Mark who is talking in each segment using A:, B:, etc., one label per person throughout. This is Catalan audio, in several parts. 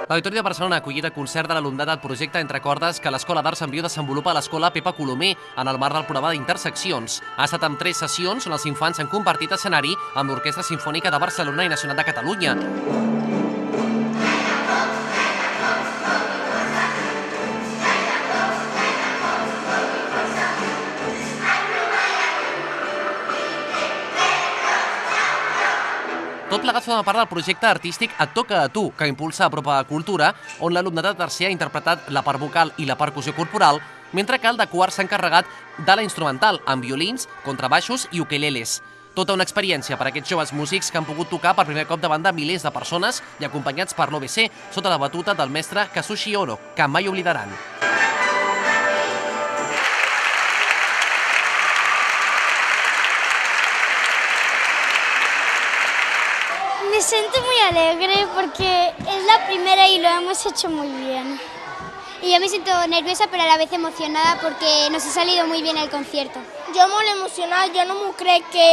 A: L'Auditori de Barcelona ha acollit el concert de l'alumnat del projecte Entre Cordes que l'Escola d'Arts en Viu desenvolupa a l'Escola Pepa Colomer en el marc del programa d'Interseccions. Ha estat amb 3 sessions on els infants han compartit escenari amb l'Orquestra Simfònica de Barcelona i Nacional de Catalunya. Tot plegat forma part del projecte artístic Et toca a tu, que impulsa Apropa Cultura, on l'alumnat de tercer ha interpretat la part vocal i la percussió corporal, mentre que el de quart s'ha encarregat de la instrumental, amb violins, contrabaixos i ukeleles. Tota una experiència per a aquests joves músics que han pogut tocar per primer cop davant de milers de persones i acompanyats per l'OBC, sota la batuta del mestre Kazushi Oro, que mai oblidaran.
B: Me siento muy alegre porque es la primera y lo hemos hecho muy bien.
C: Y yo me siento nerviosa pero a la vez emocionada porque nos ha salido muy bien el concierto.
B: Jo molt emocionada, jo no m'ho crec que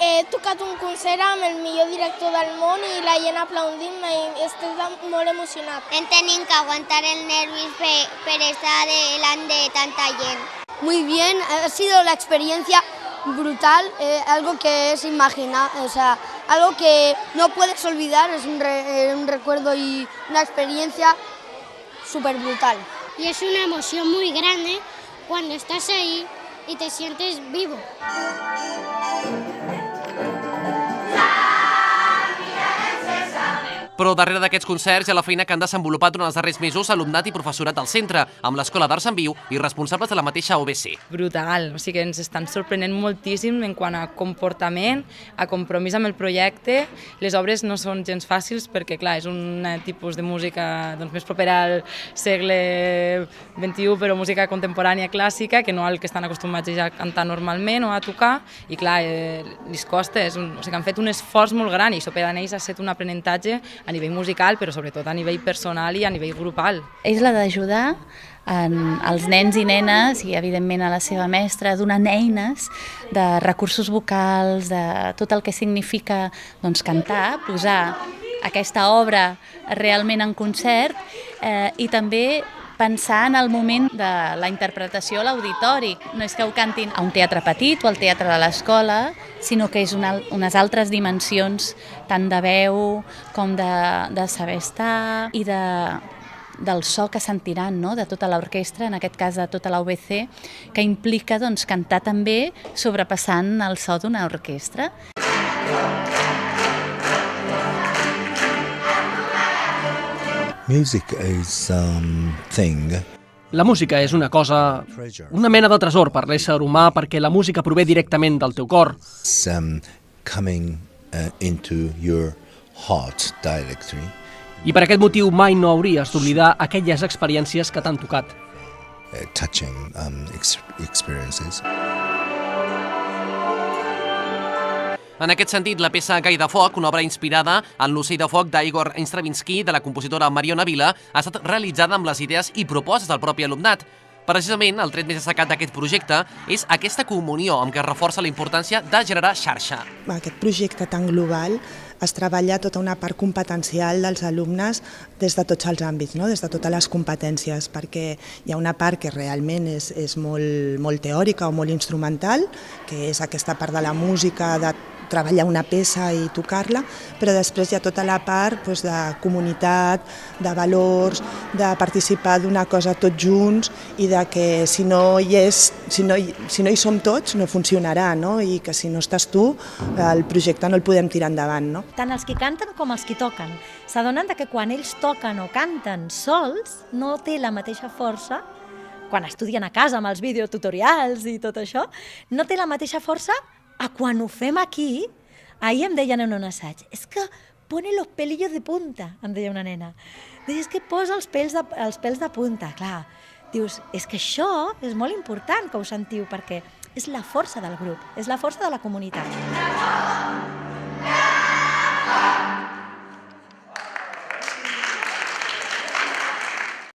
B: he tocat un concert amb el millor director del món i la gent aplaudint-me i estic molt emocionat.
C: Hem tingut que aguantar el nervis per estar delante de tanta gent.
D: Muy bien, ha sido la experiencia brutal, algo que es o sea, algo que no puedes olvidar, es un recuerdo y una experiencia súper brutal.
E: Y es una emoción muy grande cuando estás ahí y te sientes vivo.
A: Però darrere d'aquests concerts hi ha la feina que han desenvolupat durant els darrers mesos alumnat i professorat del centre, amb l'Escola d'Arts en Viu i responsables de la mateixa OBC.
F: Brutal, o sigui que ens estan sorprenent moltíssim en quant a comportament, a compromís amb el projecte. Les obres no són gens fàcils perquè, clar, és un tipus de música més propera al segle XXI, però música contemporània clàssica, que no el que estan acostumats ja a cantar normalment o a tocar, i clar, els costa, o sigui que han fet un esforç molt gran i això per a ells ha estat un aprenentatge a nivell musical, però sobretot a nivell personal i a nivell grupal.
G: És la d'ajudar als nens i nenes i, evidentment, a la seva mestra, donant eines de recursos vocals, de tot el que significa cantar, posar aquesta obra realment en concert i també pensar en el moment de la interpretació a l'auditori. No és que ho cantin a un teatre petit o al teatre de l'escola, sinó que és unes altres dimensions, tant de veu com de saber estar i del so que sentiran, no? De tota l'orquestra, en aquest cas de tota l'OBC, que implica cantar també sobrepassant el so d'una orquestra.
H: Music is thing.
I: La música és una cosa, una mena de tresor per l'ésser humà perquè la música prové directament del teu cor.
H: It's coming into your heart directly.
I: I per aquest motiu mai no hauries d'oblidar aquelles experiències que t'han tocat.
H: Touching experiences.
A: En aquest sentit, la peça Gai de Foc, una obra inspirada en l'Ocell de Foc d'Igor Stravinsky de la compositora Mariona Vila, ha estat realitzada amb les idees i propostes del propi alumnat. Precisament, el tret més destacat d'aquest projecte és aquesta comunió amb què es reforça la importància de generar xarxa.
J: Aquest projecte tan global es treballa tota una part competencial dels alumnes des de tots els àmbits, no? Des de totes les competències, perquè hi ha una part que realment és molt teòrica o molt instrumental, que és aquesta part de la música, de treballar una peça i tocar-la, però després hi ha tota la part de comunitat, de valors, de participar d'una cosa tots junts i de que si no hi som tots no funcionarà, no? I que si no estàs tu el projecte no el podem tirar endavant, no?
K: Tant els que canten com els que toquen s'adonen que quan ells toquen o canten sols no té la mateixa força, quan estudien a casa amb els videotutorials i tot això, no té la mateixa força a quan ho fem aquí. Ahir em deien en un assaig, és que pone los pelillos de punta, em deia una nena. És que posa els pèls de punta, clar. Dius, és que això és molt important que ho sentiu, perquè és la força del grup, és la força de la comunitat.